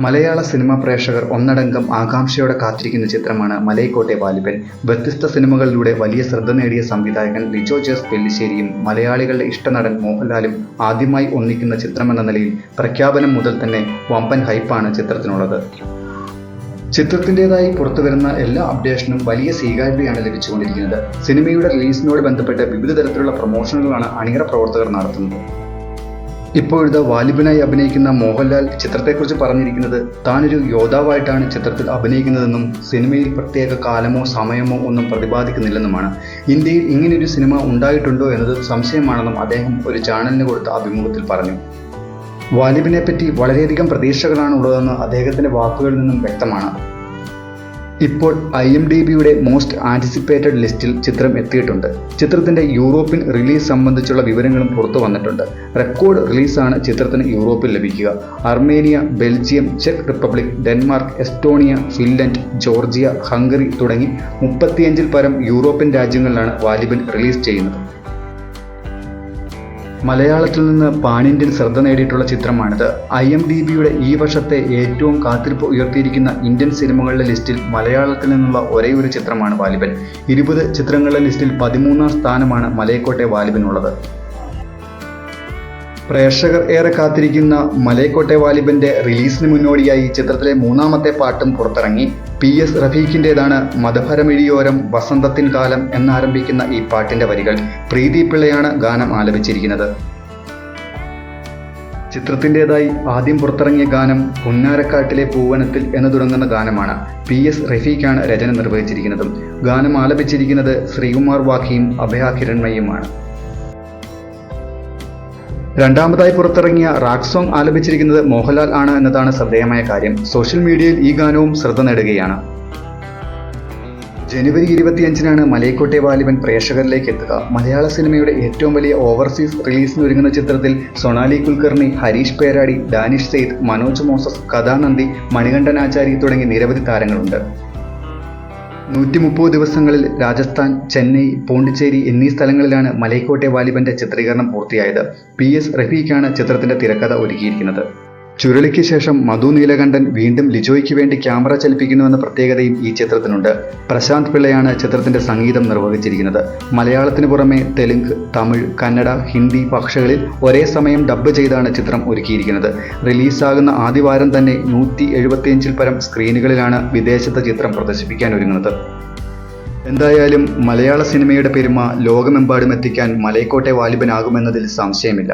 മലയാള cinema പ്രേക്ഷകർ ഒന്നടങ്കം ആകാംക്ഷയോടെ കാത്തിരിക്കുന്ന ചിത്രമാണ് മലൈക്കോട്ടെ വാലിബൻ. വ്യത്യസ്ത സിനിമകളിലൂടെ വലിയ ശ്രദ്ധ നേടിയ സംവിധായകൻ ലിജോ ജോസ് പെല്ലിശ്ശേരിയും മലയാളികളുടെ ഇഷ്ടനടൻ മോഹൻലാലും ആദ്യമായി ഒന്നിക്കുന്ന ചിത്രമെന്ന നിലയിൽ പ്രഖ്യാപനം മുതൽ തന്നെ വമ്പൻ ഹൈപ്പാണ് ചിത്രത്തിനുള്ളത്. ചിത്രത്തിൻ്റെതായി പുറത്തുവരുന്ന എല്ലാ അപ്ഡേഷനും വലിയ സ്വീകാര്യതയാണ് ലഭിച്ചുകൊണ്ടിരിക്കുന്നത്. സിനിമയുടെ റിലീസിനോട് ബന്ധപ്പെട്ട് വിവിധ തരത്തിലുള്ള പ്രൊമോഷനുകളാണ് അണിയറ പ്രവർത്തകർ നടത്തുന്നത്. ഇപ്പോഴത്തെ വാലിബനായി അഭിനയിക്കുന്ന മോഹൻലാൽ ചിത്രത്തെക്കുറിച്ച് പറഞ്ഞിരിക്കുന്നത് താനൊരു യോദ്ധാവായിട്ടാണ് ചിത്രത്തിൽ അഭിനയിക്കുന്നതെന്നും സിനിമയിൽ പ്രത്യേക കാലമോ സമയമോ ഒന്നും പ്രതിപാദിക്കുന്നില്ലെന്നുമാണ്. ഇന്ത്യയിൽ ഇങ്ങനെയൊരു സിനിമ ഉണ്ടായിട്ടുണ്ടോ എന്നത് സംശയമാണെന്നും അദ്ദേഹം ഒരു ചാനലിന് കൊടുത്ത അഭിമുഖത്തിൽ പറഞ്ഞു. വാലിബിനെപ്പറ്റി വളരെയധികം പ്രതീക്ഷകളാണ് ഉള്ളതെന്ന് അദ്ദേഹത്തിൻ്റെ വാക്കുകളിൽ നിന്നും വ്യക്തമാണ്. ഇപ്പോൾ IMDbയുടെ മോസ്റ്റ് ആൻറ്റിസിപ്പേറ്റഡ് ലിസ്റ്റിൽ ചിത്രം എത്തിയിട്ടുണ്ട്. ചിത്രത്തിൻ്റെ യൂറോപ്യൻ റിലീസ് സംബന്ധിച്ചുള്ള വിവരങ്ങളും പുറത്തു വന്നിട്ടുണ്ട്. റെക്കോർഡ് റിലീസാണ് ചിത്രത്തിന് യൂറോപ്പിൽ ലഭിക്കുക. Armenia, Belgium, check republic, Denmark, Estonia, Finland, Georgia, Hungary തുടങ്ങി 35-ൽ പരം യൂറോപ്യൻ രാജ്യങ്ങളിലാണ് വാലിബൻ റിലീസ് ചെയ്യുന്നത്. മലയാളത്തിൽ നിന്ന് പാൻ ഇന്ത്യൻ ശ്രദ്ധ നേടിയിട്ടുള്ള ചിത്രമാണിത്. IMDbയുടെ ഈ വർഷത്തെ ഏറ്റവും കാത്തിരിപ്പ് ഉയർത്തിയിരിക്കുന്ന ഇന്ത്യൻ സിനിമകളുടെ ലിസ്റ്റിൽ മലയാളത്തിൽ നിന്നുള്ള ഒരേയൊരു ചിത്രമാണ് വാലിബൻ. 20 ചിത്രങ്ങളുടെ ലിസ്റ്റിൽ 13ാം സ്ഥാനമാണ് മലൈക്കോട്ടെ വാലിബനുള്ളത്. പ്രേക്ഷകർ ഏറെ കാത്തിരിക്കുന്ന മലൈക്കോട്ടെ വാലിബന്റെ റിലീസിന് മുന്നോടിയായി ചിത്രത്തിലെ 3ാമത്തെ പാട്ടും പുറത്തിറങ്ങി. PS റഫീഖിൻ്റെതാണ് മതഭരമിഴിയോരം വസന്തത്തിൻ കാലം എന്നാരംഭിക്കുന്ന ഈ പാട്ടിന്റെ വരികൾ. പ്രീതി പിള്ളയാണ് ഗാനം ആലപിച്ചിരിക്കുന്നത്. ചിത്രത്തിൻ്റെതായി ആദ്യം പുറത്തിറങ്ങിയ ഗാനം പുന്നാരക്കാട്ടിലെ പൂവനത്തിൽ എന്ന് തുടങ്ങുന്ന ഗാനമാണ്. PS റഫീഖാണ് രചന നിർവഹിച്ചിരിക്കുന്നതും. ഗാനം ആലപിച്ചിരിക്കുന്നത് ശ്രീകുമാർ വാഖിയും അഭയ ഹിരൺമയിയുമാണ്. രണ്ടാമതായി പുറത്തിറങ്ങിയ റാക്ക് സോങ് ആലപിച്ചിരിക്കുന്നത് മോഹൻലാൽ ആണ് എന്നതാണ് ശ്രദ്ധേയമായ കാര്യം. സോഷ്യൽ മീഡിയയിൽ ഈ ഗാനവും ശ്രദ്ധ നേടുകയാണ്. ജനുവരി 25-നാണ് മലൈക്കോട്ടെ വാലിബൻ പ്രേക്ഷകരിലേക്ക് എത്തുക. മലയാള സിനിമയുടെ ഏറ്റവും വലിയ ഓവർസീസ് റിലീസിനൊരുങ്ങുന്ന ചിത്രത്തിൽ സൊണാലി കുൽക്കർണി, ഹരീഷ് പേരാടി, ഡാനിഷ് സെയ്ദ്, മനോജ് മോസസ്, കഥാനന്ദി, മണികണ്ഠനാചാരി തുടങ്ങി നിരവധി താരങ്ങളുണ്ട്. 130 ദിവസങ്ങളിൽ രാജസ്ഥാൻ, ചെന്നൈ, പോണ്ടിച്ചേരി എന്നീ സ്ഥലങ്ങളിലാണ് മലൈക്കോട്ടെ വാലിബന്റെ ചിത്രീകരണം പൂർത്തിയായത്. PS റഫീഖാണ് ചിത്രത്തിന്റെ തിരക്കഥ ഒരുക്കിയിരിക്കുന്നത്. ചുരുളിക്ക് ശേഷം മധു നീലകണ്ഠൻ വീണ്ടും ലിജോയ്ക്ക് വേണ്ടി ക്യാമറ ചലിപ്പിക്കുന്നുവെന്ന പ്രത്യേകതയും ഈ ചിത്രത്തിനുണ്ട്. പ്രശാന്ത് പിള്ളയാണ് ചിത്രത്തിന്റെ സംഗീതം നിർവഹിച്ചിരിക്കുന്നത്. മലയാളത്തിന് പുറമെ തെലുങ്ക്, തമിഴ്, കന്നഡ, ഹിന്ദി ഭാഷകളിൽ ഒരേ സമയം ഡബ്ബ് ചെയ്താണ് ചിത്രം ഒരുക്കിയിരിക്കുന്നത്. റിലീസാകുന്ന ആദ്യവാരം തന്നെ 175-ൽ പരം സ്ക്രീനുകളിലാണ് വിദേശത്ത് ചിത്രം പ്രദർശിപ്പിക്കാൻ ഒരുങ്ങുന്നത്. എന്തായാലും മലയാള സിനിമയുടെ പെരുമ ലോകമെമ്പാടും എത്തിക്കാൻ മലൈക്കോട്ടെ വാലിബനാകുമെന്നതിൽ സംശയമില്ല.